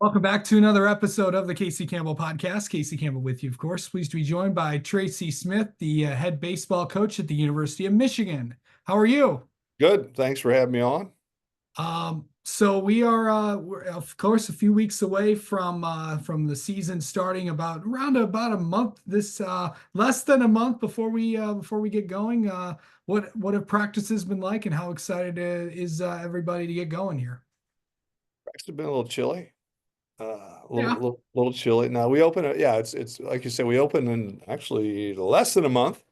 Welcome back to another episode of the Casey Campbell podcast. Casey Campbell with you, of course. Pleased to be joined by Tracy Smith, the head baseball coach at the University of Michigan. How are you? Good. Thanks for having me on. So we're of course a few weeks away from the season starting about a month this less than a month before we get going. What have practices been like, and how excited is everybody to get going here? It's been a little chilly. A little, Yeah, little, little chilly. Now we open it. Yeah, it's like you said, we open in actually less than a month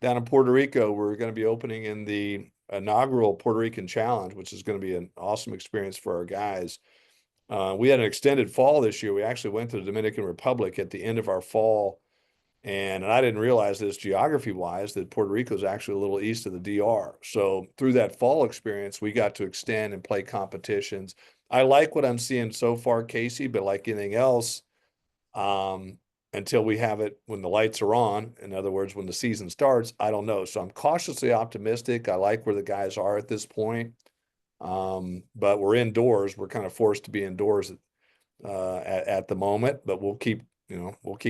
down in Puerto Rico. We're going to be opening in the inaugural Puerto Rican Challenge, which is going to be an awesome experience for our guys. We had an extended fall this year. We actually went to the Dominican Republic at the end of our fall. And I didn't realize this geography wise that Puerto Rico is actually a little east of the DR. So through that fall experience, we got to extend and play competitions. I like what I'm seeing so far, Casey, but like anything else, um, until we have it when the lights are on, in other words, when the season starts, I don't know. So I'm cautiously optimistic. I like where the guys are at this point. But we're indoors. We're kind of forced to be indoors at the moment, but we'll keep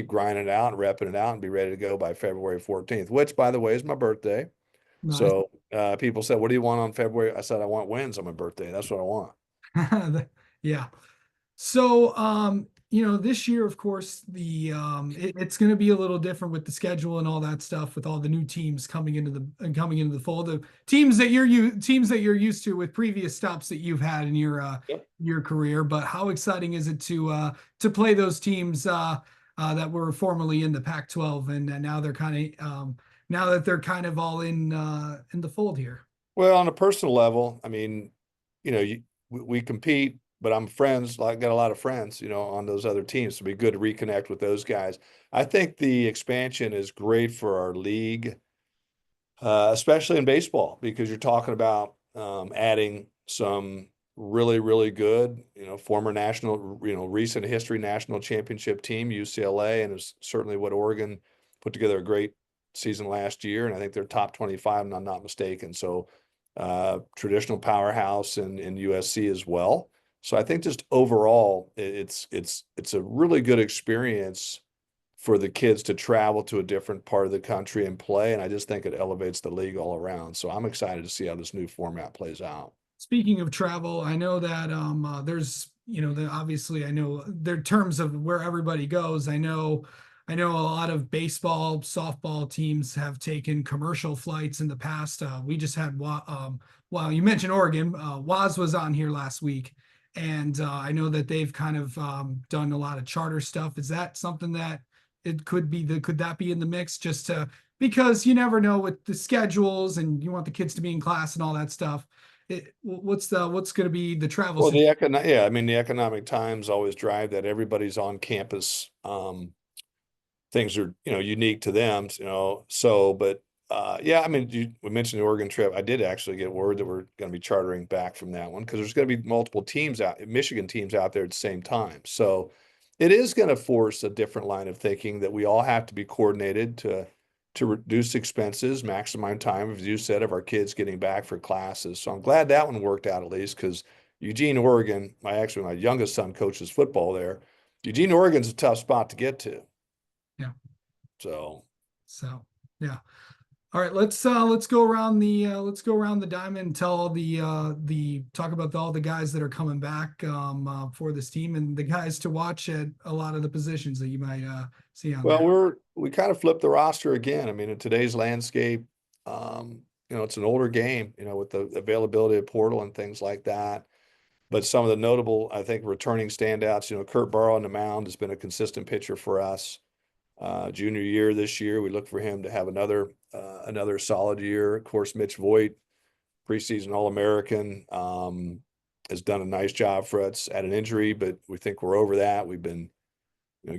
grinding it out and repping it out and be ready to go by February 14th, which, by the way, is my birthday. nice. So people said, "What do you want on February?" I said, "I want wins on my birthday. That's what I want." Yeah. So, this year, of course, it's going to be a little different with the schedule and all that stuff, with all the new teams coming into the fold. The teams that you're used to with previous stops that you've had in Yep. your career. But how exciting is it to play those teams that were formerly in the Pac-12, and now they're now that they're kind of all in the fold here. Well, on a personal level, I mean, we compete, but I'm friends. I got a lot of friends, on those other teams. So it'd be good to reconnect with those guys. I think the expansion is great for our league, especially in baseball, because you're talking about adding some really, really good, former national, recent history national championship team, UCLA, and it's certainly what Oregon put together a great season last year, and I think they're top 25, and I'm not mistaken. So traditional powerhouse in USC as well. So I think just overall, it's a really good experience for the kids to travel to a different part of the country and play. And I just think it elevates the league all around. So I'm excited to see how this new format plays out. Speaking of travel, I know that there's obviously I know there are terms of where everybody goes. I know a lot of baseball, softball teams have taken commercial flights in the past. We just had well, you mentioned Oregon. Waz was on here last week, and I know that they've kind of done a lot of charter stuff. Is that something that it could that be in the mix, just to, because you never know with the schedules, and you want the kids to be in class and all that stuff. What's going to be the travel Well, situation? yeah, I mean, the economic times always drive that everybody's on campus. Things are, unique to them, so, but yeah, I mean, we mentioned the Oregon trip. I did actually get word that we're going to be chartering back from that one because there's going to be multiple teams Michigan teams out there at the same time. So it is going to force a different line of thinking that we all have to be coordinated to reduce expenses, maximize time, as you said, of our kids getting back for classes. So I'm glad that one worked out at least, because Eugene, Oregon, my youngest son coaches football there. Eugene, Oregon's a tough spot to get to. Yeah. So So yeah. All right, let's go around the diamond and tell all the talk about all the guys that are coming back for this team, and the guys to watch at a lot of the positions that you might see on Well, there. we kind of flipped the roster again. I mean, in today's landscape, it's an older game, with the availability of portal and things like that. But some of the notable, I think, returning standouts, Kurt Burrow on the mound has been a consistent pitcher for us. Junior year this year, we look for him to have another solid year. Of course, Mitch Voigt, preseason All-American, has done a nice job for us at an injury, but we think we're over that. We've been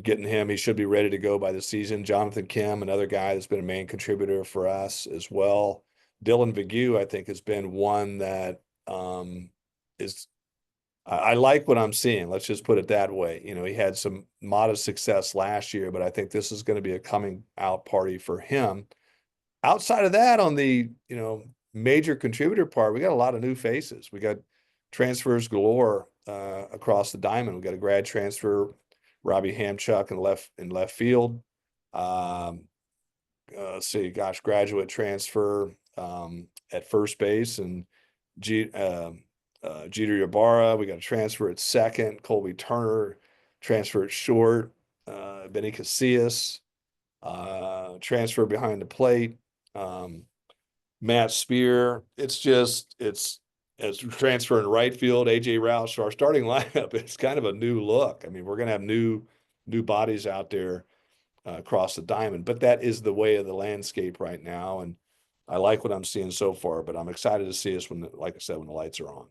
getting him. He should be ready to go by the season. Jonathan Kim, another guy that's been a main contributor for us as well. Dylan Vigue, I think, has been one that is. I like what I'm seeing. Let's just put it that way. He had some modest success last year, but I think this is going to be a coming out party for him. Outside of that, on the major contributor part, we got a lot of new faces. We got transfers galore across the diamond. We got a grad transfer, Robbie Hamchuk in left field. Um, let's see, gosh, graduate transfer at first base, and Jeter Ybarra. We got a transfer at second. Colby Turner transfer at short. Benny Casillas transfer behind the plate. Um, Matt Spear. It's transfer in right field. AJ Roush. So our starting lineup, it's kind of a new look. I mean, we're gonna have new bodies out there across the diamond, but that is the way of the landscape right now. And I like what I'm seeing so far, but I'm excited to see us like I said, when the lights are on.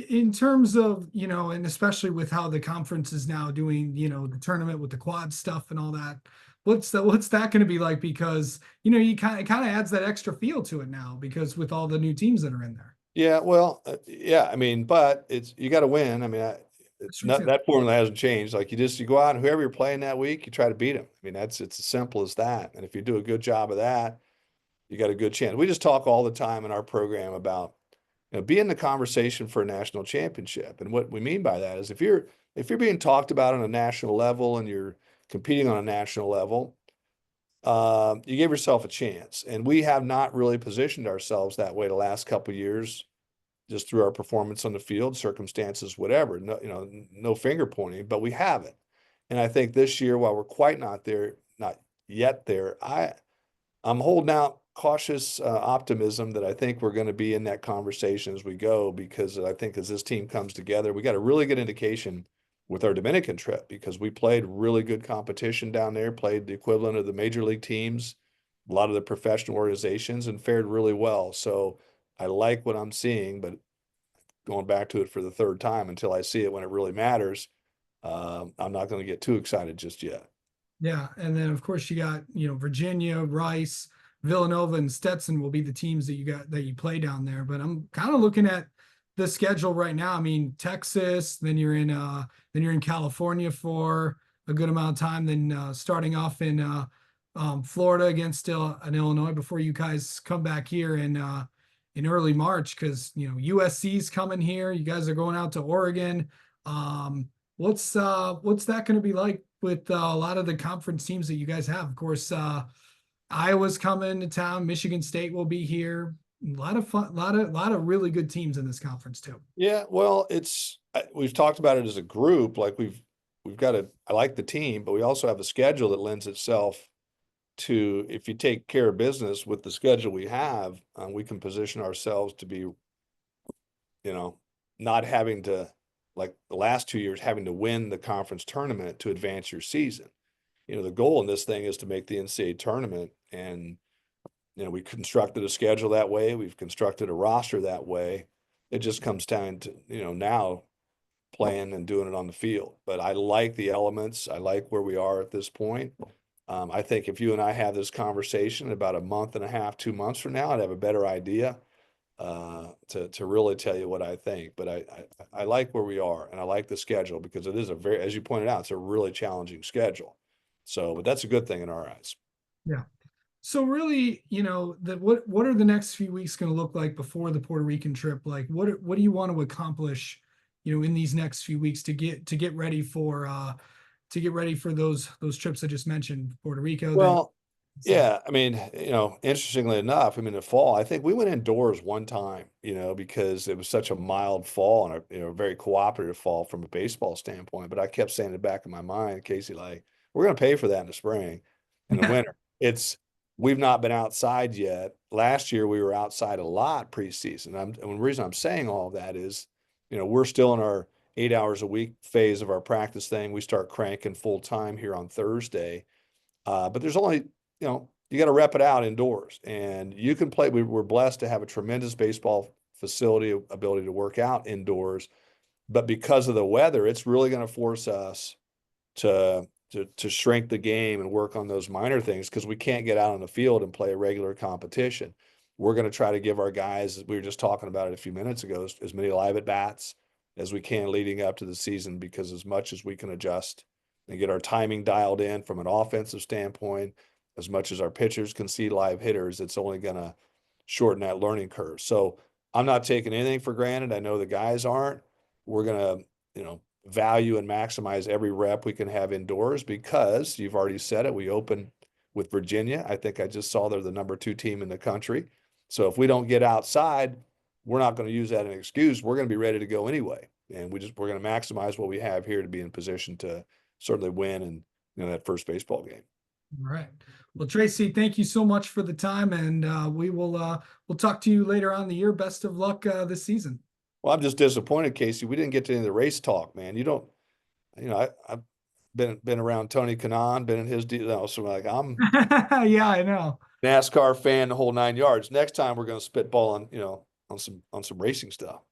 In terms of, and especially with how the conference is now doing, the tournament with the quad stuff and all that, what's that going to be like? Because, you kind of adds that extra feel to it now because with all the new teams that are in there. Yeah, well, yeah, I mean, but you got to win. I mean, That's true not too. that formula hasn't changed. Like you go out and whoever you're playing that week, you try to beat them. I mean, it's as simple as that. And if you do a good job of that, you got a good chance. We just talk all the time in our program about, be in the conversation for a national championship. And what we mean by that is if you're being talked about on a national level and you're competing on a national level, you gave yourself a chance. And we have not really positioned ourselves that way the last couple of years, just through our performance on the field, circumstances, whatever. No, no finger pointing, but we haven't. And I think this year, while we're quite not there, not yet there, I'm holding out cautious optimism that I think we're going to be in that conversation as we go, because I think as this team comes together, we got a really good indication with our Dominican trip because we played really good competition down there, played the equivalent of the major league teams, a lot of the professional organizations, and fared really well. So I like what I'm seeing, but going back to it for the third time, until I see it when it really matters, I'm not going to get too excited just yet. Yeah, and then of course you got, Virginia, Rice, Villanova, and Stetson will be the teams that you play down there. But I'm kind of looking at the schedule right now. I mean, Texas, then you're in California for a good amount of time, then starting off in Florida against an Illinois before you guys come back here in early March because USC's coming here. You guys are going out to Oregon. Um, what's that going to be like with a lot of the conference teams that you guys have? Of course, Iowa's coming to town. Michigan State will be here. A lot of fun, a lot of really good teams in this conference too. Yeah, well, we've talked about it as a group. Like we've got I like the team, but we also have a schedule that lends itself to, if you take care of business with the schedule we have, we can position ourselves to be, not having to, like the last 2 years, having to win the conference tournament to advance your season. The goal in this thing is to make the NCAA tournament, and we constructed a schedule that way. We've constructed a roster that way. It just comes down to, now playing and doing it on the field. But I like the elements. I like where we are at this point. I think if you and I have this conversation about a month and a half, 2 months from now, I'd have a better idea to really tell you what I think. But I like where we are, and I like the schedule because it is as you pointed out, it's a really challenging schedule. So, but that's a good thing in our eyes. Yeah. So really, what are the next few weeks going to look like before the Puerto Rican trip? Like, what do you want to accomplish, in these next few weeks to get ready for those trips I just mentioned, Puerto Rico, then Well, yeah, I mean, interestingly enough, I mean, the fall, I think we went indoors one time, because it was such a mild fall and a very cooperative fall from a baseball standpoint. But I kept saying in the back of my mind, Casey, like, we're going to pay for that in the spring and the yeah, winter. We've not been outside yet. Last year we were outside a lot preseason. And the reason I'm saying all of that is, we're still in our 8 hours a week phase of our practice thing. We start cranking full time here on Thursday. But there's only, you got to rep it out indoors, and you can play. We're blessed to have a tremendous baseball facility, ability to work out indoors. But because of the weather, it's really going to force us to shrink the game and work on those minor things because we can't get out on the field and play a regular competition. We're going to try to give our guys, as we were just talking about it a few minutes ago, as many live at bats as we can leading up to the season, because as much as we can adjust and get our timing dialed in from an offensive standpoint, as much as our pitchers can see live hitters, it's only going to shorten that learning curve. So I'm not taking anything for granted. I know the guys aren't. We're going to value and maximize every rep we can have indoors, because you've already said it. We open with Virginia. I think I just saw they're the #2 team in the country. So if we don't get outside, we're not going to use that as an excuse. We're going to be ready to go anyway. And we're going to maximize what we have here to be in position to certainly win and that first baseball game. All right. Well, Tracy, thank you so much for the time, and we'll talk to you later on in the year. Best of luck this season. Well, I'm just disappointed, Casey. We didn't get to any of the race talk, man. You don't, I've been around Tony Kanaan, been in his deal. So like I'm Yeah, I know. NASCAR fan, the whole 9 yards. Next time we're going to spitball on, on some racing stuff.